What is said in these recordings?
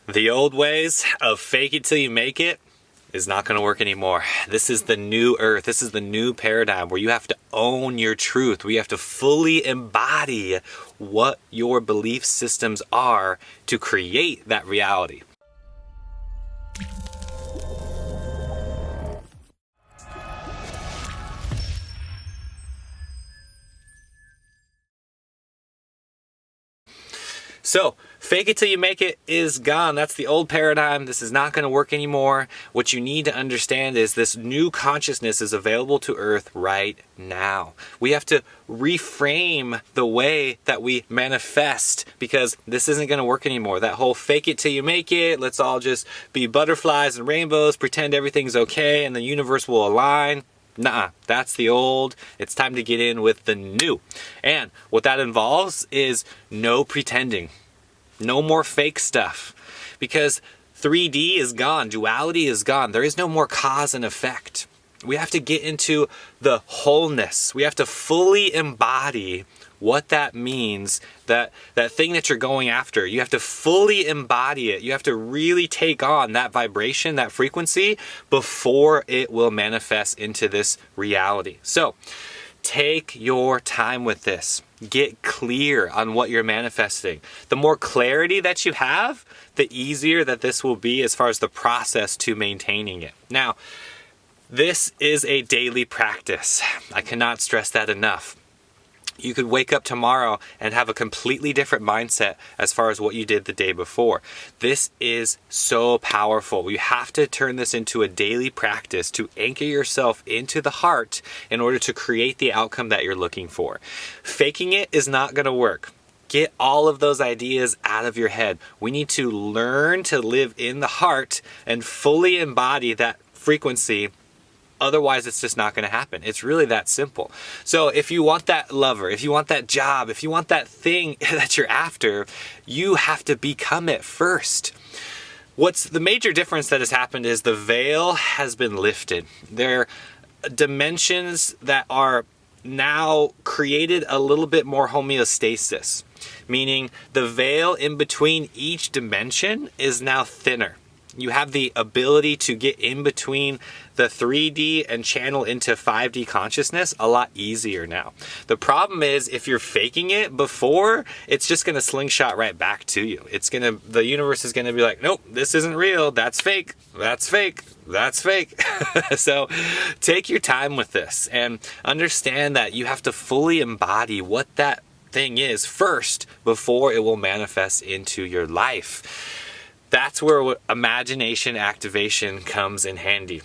The old ways of fake it till you make it is not going to work anymore. This is the new earth. This is the new paradigm where you have to own your truth, where you have to fully embody what your belief systems are to create that reality. So, fake it till you make it is gone. That's the old paradigm. This is not going to work anymore. What you need to understand is this new consciousness is available to Earth right now. We have to reframe the way that we manifest because this isn't going to work anymore. That whole fake it till you make it, let's all just be butterflies and rainbows, pretend everything's okay and the universe will align. Nah, that's the old. It's time to get in with the new. And what that involves is no pretending. No more fake stuff. Because 3D is gone. Duality is gone. There is no more cause and effect. We have to get into the wholeness. We have to fully embody what that means, that thing that you're going after. You have to fully embody it. You have to really take on that vibration, that frequency, before it will manifest into this reality. So, take your time with this. Get clear on what you're manifesting. The more clarity that you have, the easier that this will be as far as the process to maintaining it. Now, this is a daily practice. I cannot stress that enough. You could wake up tomorrow and have a completely different mindset as far as what you did the day before. This is so powerful. You have to turn this into a daily practice to anchor yourself into the heart in order to create the outcome that you're looking for. Faking it is not going to work. Get all of those ideas out of your head. We need to learn to live in the heart and fully embody that frequency. Otherwise, it's just not going to happen. It's really that simple. So if you want that lover, if you want that job, if you want that thing that you're after, you have to become it first. What's the major difference that has happened is the veil has been lifted. There are dimensions that are now created a little bit more homeostasis, meaning the veil in between each dimension is now thinner. You have the ability to get in between the 3D and channel into 5D consciousness a lot easier now. The problem is if you're faking it before, it's just going to slingshot right back to you. The universe is going to be like, nope, this isn't real. That's fake. That's fake. That's fake. So take your time with this and understand that you have to fully embody what that thing is first before it will manifest into your life. That's where imagination activation comes in handy.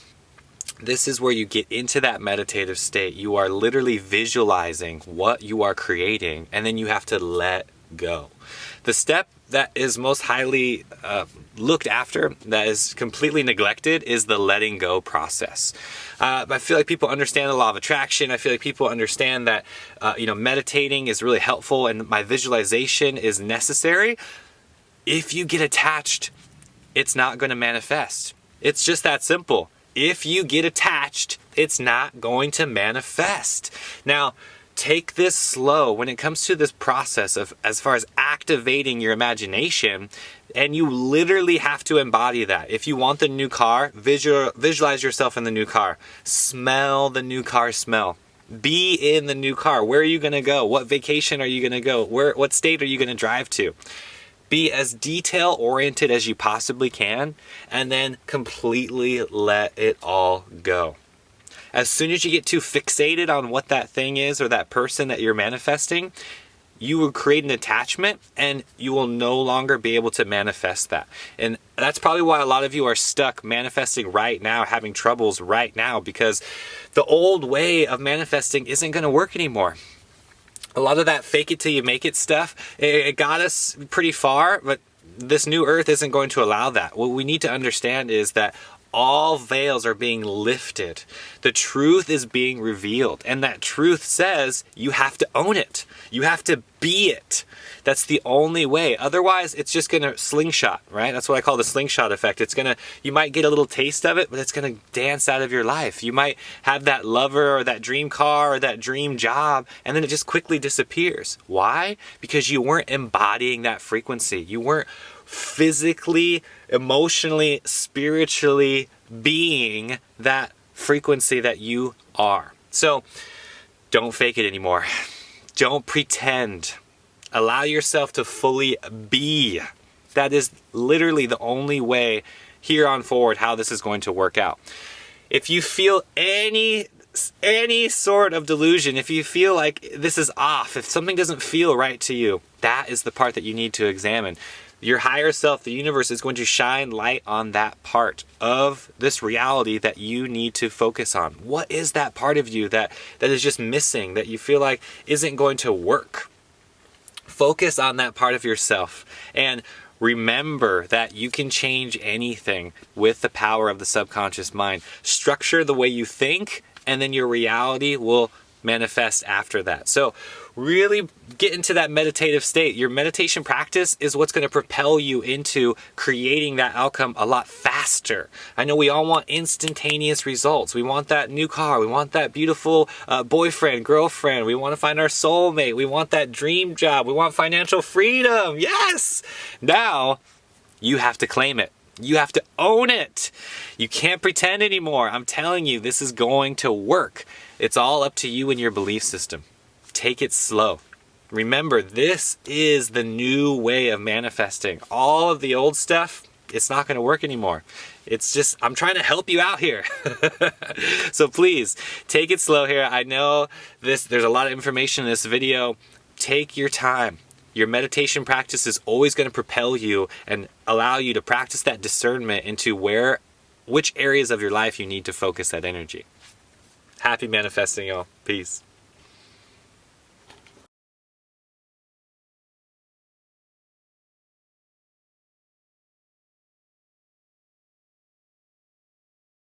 This is where you get into that meditative state. You are literally visualizing what you are creating, and then you have to let go. The step that is most highly looked after, that is completely neglected, is the letting go process. I feel like people understand the law of attraction. I feel like people understand that meditating is really helpful and my visualization is necessary. If you get attached, it's not going to manifest. It's just that simple. If you get attached, it's not going to manifest. Now, take this slow when it comes to this process of as far as activating your imagination, and you literally have to embody that. If you want the new car, visualize yourself in the new car. Smell the new car smell. Be in the new car. Where are you going to go? What vacation are you going to go? What state are you going to drive to? Be as detail-oriented as you possibly can, and then completely let it all go. As soon as you get too fixated on what that thing is or that person that you're manifesting, you will create an attachment and you will no longer be able to manifest that. And that's probably why a lot of you are stuck manifesting right now, having troubles right now, because the old way of manifesting isn't going to work anymore. A lot of that fake it till you make it stuff, it got us pretty far, but this new earth isn't going to allow that. What we need to understand is that all veils are being lifted. The truth is being revealed. And that truth says you have to own it. You have to be it. That's the only way. Otherwise, it's just going to slingshot, right? That's what I call the slingshot effect. You might get a little taste of it, but it's going to dance out of your life. You might have that lover or that dream car or that dream job, and then it just quickly disappears. Why? Because you weren't embodying that frequency. You weren't physically, emotionally, spiritually being that frequency that you are. So don't fake it anymore. Don't pretend. Allow yourself to fully be. That is literally the only way here on forward how this is going to work out. If you feel any sort of delusion, if you feel like this is off, if something doesn't feel right to you, that is the part that you need to examine. Your higher self, the universe, is going to shine light on that part of this reality that you need to focus on. What is that part of you that is just missing, that you feel like isn't going to work? Focus on that part of yourself and remember that you can change anything with the power of the subconscious mind. Structure the way you think, and then your reality will manifest after that. So really get into that meditative state. Your meditation practice is what's going to propel you into creating that outcome a lot faster. I know we all want instantaneous results. We want that new car. We want that beautiful boyfriend, girlfriend. We want to find our soulmate. We want that dream job. We want financial freedom. Yes! Now you have to claim it. You have to own it. You can't pretend anymore. I'm telling you, this is going to work. It's all up to you and your belief system. Take it slow. Remember, this is the new way of manifesting. All of the old stuff, it's not going to work anymore. It's just, I'm trying to help you out here. So please, take it slow here. I know there's a lot of information in this video. Take your time. Your meditation practice is always going to propel you and allow you to practice that discernment into which areas of your life you need to focus that energy. Happy manifesting, y'all. Peace.